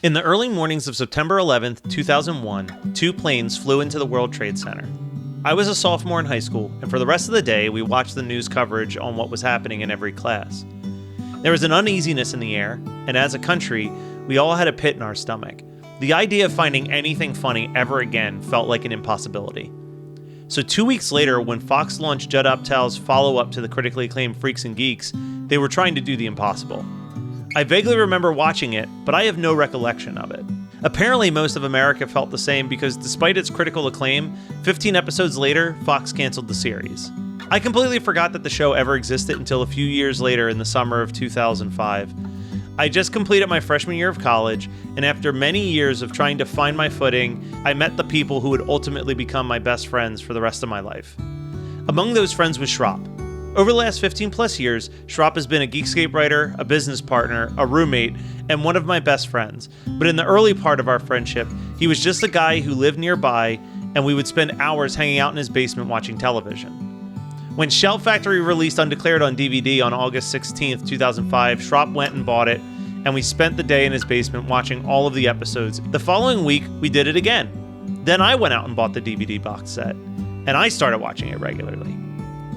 In the early mornings of September 11th, 2001, two planes flew into the World Trade Center. I was a sophomore in high school, and for the rest of the day, we watched the news coverage on what was happening in every class. There was an uneasiness in the air, and as a country, we all had a pit in our stomach. The idea of finding anything funny ever again felt like an impossibility. So 2 weeks later, when Fox launched Judd Apatow's follow-up to the critically acclaimed Freaks and Geeks, they were trying to do the impossible. I vaguely remember watching it, but I have no recollection of it. Apparently, most of America felt the same because despite its critical acclaim, 15 episodes later, Fox canceled the series. I completely forgot that the show ever existed until a few years later in the summer of 2005. I just completed my freshman year of college, and after many years of trying to find my footing, I met the people who would ultimately become my best friends for the rest of my life. Among those friends was Schropp. Over the last 15 plus years, Schropp has been a Geekscape writer, a business partner, a roommate, and one of my best friends. But in the early part of our friendship, he was just a guy who lived nearby, and we would spend hours hanging out in his basement watching television. When Shout Factory released Undeclared on DVD on August 16th, 2005, Schropp went and bought it, and we spent the day in his basement watching all of the episodes. The following week, we did it again. Then I went out and bought the DVD box set, and I started watching it regularly.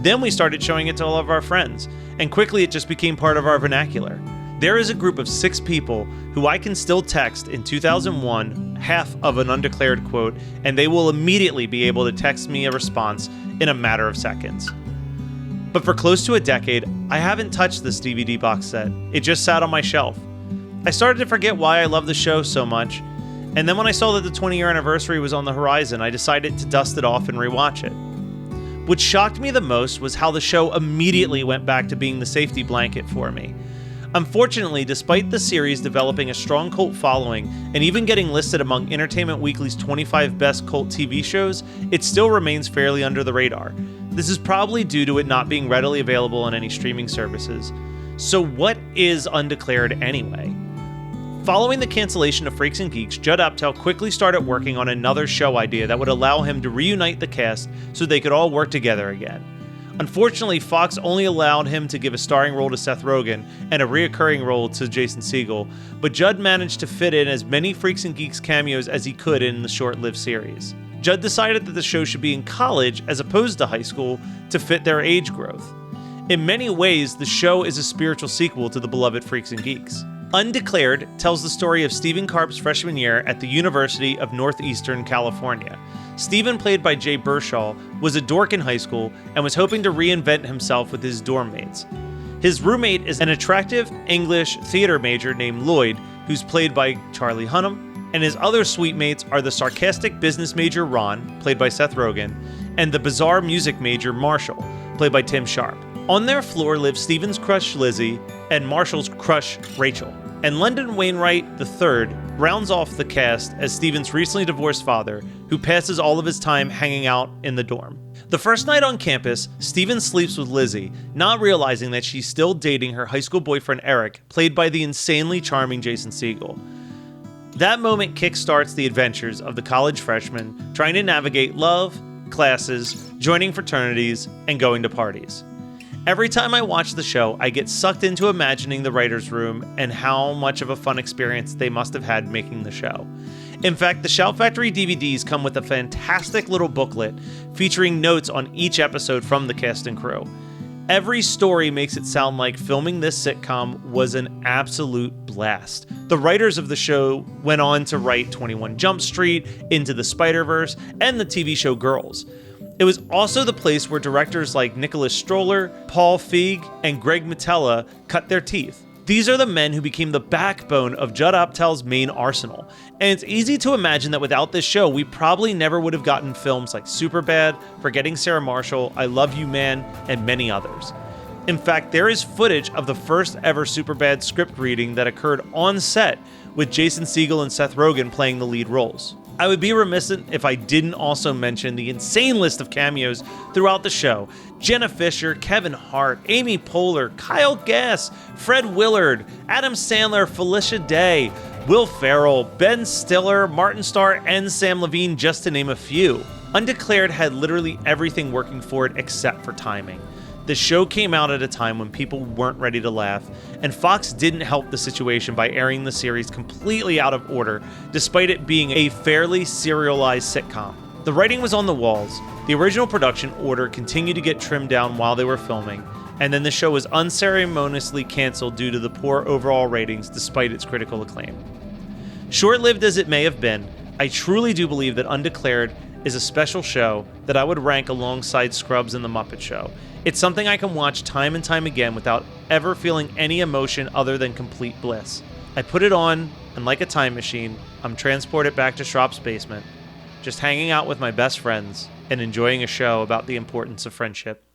Then we started showing it to all of our friends, and quickly it just became part of our vernacular. There is a group of 6 people who I can still text in 2001 half of an Undeclared quote, and they will immediately be able to text me a response in a matter of seconds. But for close to a decade, I haven't touched this DVD box set. It just sat on my shelf. I started to forget why I love the show so much, and then when I saw that the 20-year anniversary was on the horizon, I decided to dust it off and rewatch it. What shocked me the most was how the show immediately went back to being the safety blanket for me. Unfortunately, despite the series developing a strong cult following and even getting listed among Entertainment Weekly's 25 best cult TV shows, it still remains fairly under the radar. This is probably due to it not being readily available on any streaming services. So what is Undeclared anyway? Following the cancellation of Freaks and Geeks, Judd Apatow quickly started working on another show idea that would allow him to reunite the cast so they could all work together again. Unfortunately, Fox only allowed him to give a starring role to Seth Rogen and a reoccurring role to Jason Segel, but Judd managed to fit in as many Freaks and Geeks cameos as he could in the short-lived series. Judd decided that the show should be in college as opposed to high school to fit their age growth. In many ways, the show is a spiritual sequel to the beloved Freaks and Geeks. Undeclared tells the story of Stephen Karp's freshman year at the University of Northeastern California. Stephen, played by Jay Baruchel, was a dork in high school and was hoping to reinvent himself with his dorm mates. His roommate is an attractive English theater major named Lloyd, who's played by Charlie Hunnam, and his other suite mates are the sarcastic business major Ron, played by Seth Rogen, and the bizarre music major Marshall, played by Tim Sharp. On their floor live Stephen's crush Lizzie and Marshall's crush Rachel. And London Wainwright III rounds off the cast as Stephen's recently divorced father, who passes all of his time hanging out in the dorm. The first night on campus, Stephen sleeps with Lizzie, not realizing that she's still dating her high school boyfriend Eric, played by the insanely charming Jason Segel. That moment kickstarts the adventures of the college freshman trying to navigate love, classes, joining fraternities, and going to parties. Every time I watch the show, I get sucked into imagining the writer's room and how much of a fun experience they must have had making the show. In fact, the Shout Factory DVDs come with a fantastic little booklet featuring notes on each episode from the cast and crew. Every story makes it sound like filming this sitcom was an absolute blast. The writers of the show went on to write 21 Jump Street, Into the Spider-Verse, and the TV show Girls. It was also the place where directors like Nicholas Stroller, Paul Feig, and Greg Matella cut their teeth. These are the men who became the backbone of Judd Apatow's main arsenal. And it's easy to imagine that without this show, we probably never would have gotten films like Superbad, Forgetting Sarah Marshall, I Love You Man, and many others. In fact, there is footage of the first ever Superbad script reading that occurred on set with Jason Segel and Seth Rogen playing the lead roles. I would be remiss if I didn't also mention the insane list of cameos throughout the show. Jenna Fischer, Kevin Hart, Amy Poehler, Kyle Gass, Fred Willard, Adam Sandler, Felicia Day, Will Ferrell, Ben Stiller, Martin Starr, and Sam Levine, just to name a few. Undeclared had literally everything working for it except for timing. The show came out at a time when people weren't ready to laugh, and Fox didn't help the situation by airing the series completely out of order, despite it being a fairly serialized sitcom. The writing was on the walls, the original production order continued to get trimmed down while they were filming, and then the show was unceremoniously canceled due to the poor overall ratings despite its critical acclaim. Short-lived as it may have been, I truly do believe that Undeclared is a special show that I would rank alongside Scrubs and The Muppet Show. It's something I can watch time and time again without ever feeling any emotion other than complete bliss. I put it on, and like a time machine, I'm transported back to Schropp's basement, just hanging out with my best friends and enjoying a show about the importance of friendship.